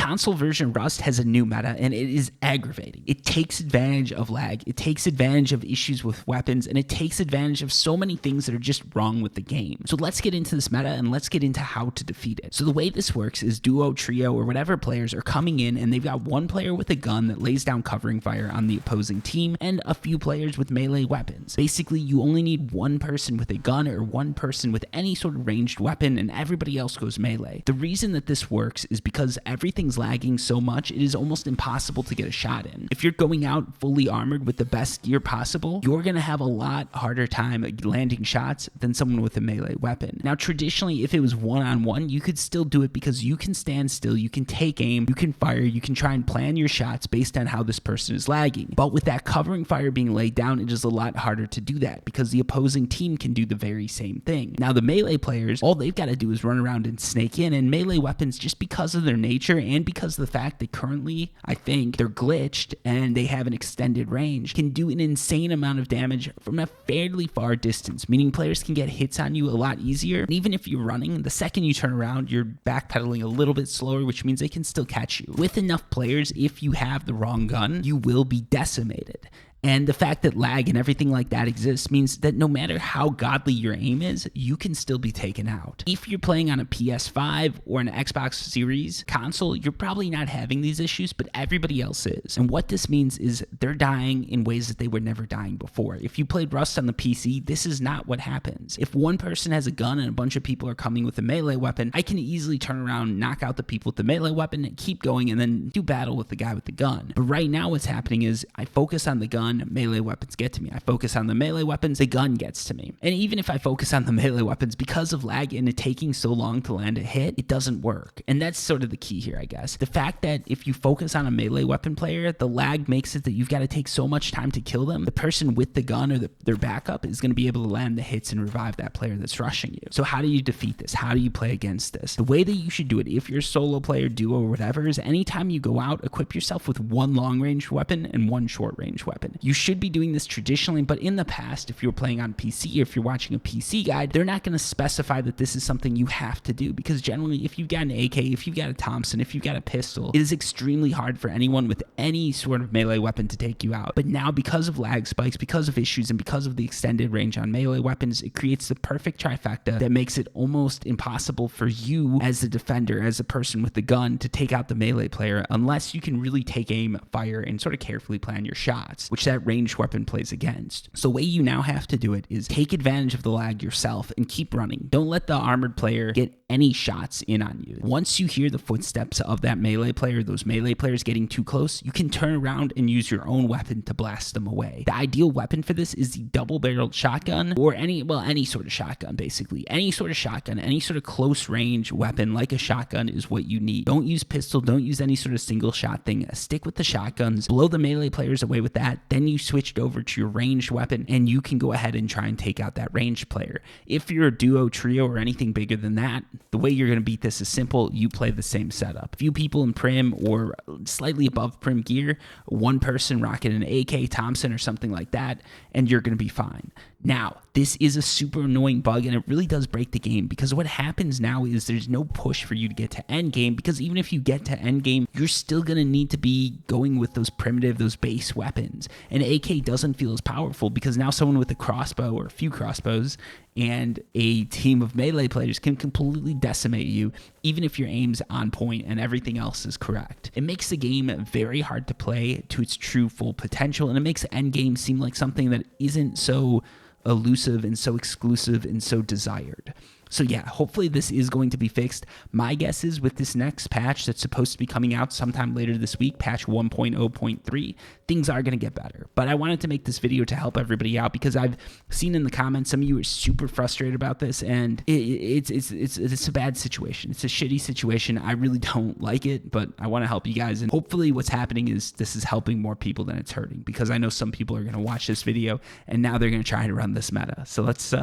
console version of Rust has a new meta, and it is aggravating. It takes advantage of lag, it takes advantage of issues with weapons, and it takes advantage of so many things that are just wrong with the game. So let's get into this meta and let's get into how to defeat it. So the way this works is duo, trio, or whatever players are coming in, and they've got one player with a gun that lays down covering fire on the opposing team, and a few players with melee weapons. Basically, you only need one person with a gun or one person with any sort of ranged weapon, and everybody else goes melee. The reason that this works is because everything's lagging so much, it is almost impossible to get a shot in. If you're going out fully armored with the best gear possible, you're going to have a lot harder time landing shots than someone with a melee weapon. Now, traditionally, if it was one-on-one, you could still do it because you can stand still, you can take aim, you can fire, you can try and plan your shots based on how this person is lagging. But with that covering fire being laid down, it is a lot harder to do that because the opposing team can do the very same thing. Now, the melee players, all they've got to do is run around and snake in, and melee weapons, just because of their nature and because of the fact that currently, I think, they're glitched and they have an extended range, can do an insane amount of damage from a fairly far distance, meaning players can get hits on you a lot easier. And even if you're running, the second you turn around, you're backpedaling a little bit slower, which means they can still catch you. With enough players, if you have the wrong gun, you will be decimated. And the fact that lag and everything like that exists means that no matter how godly your aim is, you can still be taken out. If you're playing on a PS5 or an Xbox Series console, you're probably not having these issues, but everybody else is. And what this means is they're dying in ways that they were never dying before. If you played Rust on the PC, this is not what happens. If one person has a gun and a bunch of people are coming with a melee weapon, I can easily turn around, knock out the people with the melee weapon, and keep going, and then do battle with the guy with the gun. But right now what's happening is I focus on the gun, melee weapons get to me. I focus on the melee weapons, the gun gets to me. And even if I focus on the melee weapons, because of lag and it taking so long to land a hit, it doesn't work. And that's sort of the key here, I guess. The fact that if you focus on a melee weapon player, the lag makes it that you've got to take so much time to kill them. The person with the gun or their backup is going to be able to land the hits and revive that player that's rushing you. So how do you defeat this? How do you play against this? The way that you should do it, if you're a solo player, duo, or whatever, is anytime you go out, equip yourself with one long-range weapon and one short-range weapon. You should be doing this traditionally, but in the past, if you're playing on PC or if you're watching a PC guide, they're not going to specify that this is something you have to do, because generally, if you've got an AK, if you've got a Thompson, if you've got a pistol, it is extremely hard for anyone with any sort of melee weapon to take you out. But now, because of lag spikes, because of issues, and because of the extended range on melee weapons, it creates the perfect trifecta that makes it almost impossible for you as the defender, as a person with the gun, to take out the melee player unless you can really take aim, fire, and sort of carefully plan your shots, which that ranged weapon plays against. So the way you now have to do it is take advantage of the lag yourself and keep running. Don't let the armored player get any shots in on you. Once you hear the footsteps of that melee player, those melee players getting too close, you can turn around and use your own weapon to blast them away. The ideal weapon for this is the double-barreled shotgun, or any sort of shotgun, basically. Any sort of shotgun, any sort of close range weapon like a shotgun is what you need. Don't use pistol, don't use any sort of single shot thing. Stick with the shotguns, blow the melee players away with that, then you switched over to your ranged weapon, and you can go ahead and try and take out that ranged player. If you're a duo, trio, or anything bigger than that, the way you're going to beat this is simple. You play the same setup. Few people in prim or slightly above prim gear, one person rocking an AK, Thompson, or something like that, and you're going to be fine. Now, this is a super annoying bug, and it really does break the game, because what happens now is there's no push for you to get to end game, because even if you get to end game, you're still going to need to be going with those primitive, those base weapons. And AK doesn't feel as powerful because now someone with a crossbow or a few crossbows and a team of melee players can completely decimate you, even if your aim's on point and everything else is correct. It makes the game very hard to play to its true full potential, and it makes endgame seem like something that isn't so elusive and so exclusive and so desired. So yeah, hopefully this is going to be fixed. My guess is with this next patch that's supposed to be coming out sometime later this week, patch 1.0.3, things are going to get better. But I wanted to make this video to help everybody out, because I've seen in the comments some of you are super frustrated about this, and it's a bad situation. It's a shitty situation. I really don't like it, but I want to help you guys. And hopefully what's happening is this is helping more people than it's hurting, because I know some people are going to watch this video and now they're going to try to run this meta. So let's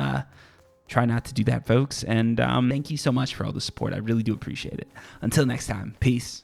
try not to do that, folks. And thank you so much for all the support. I really do appreciate it. Until next time, peace.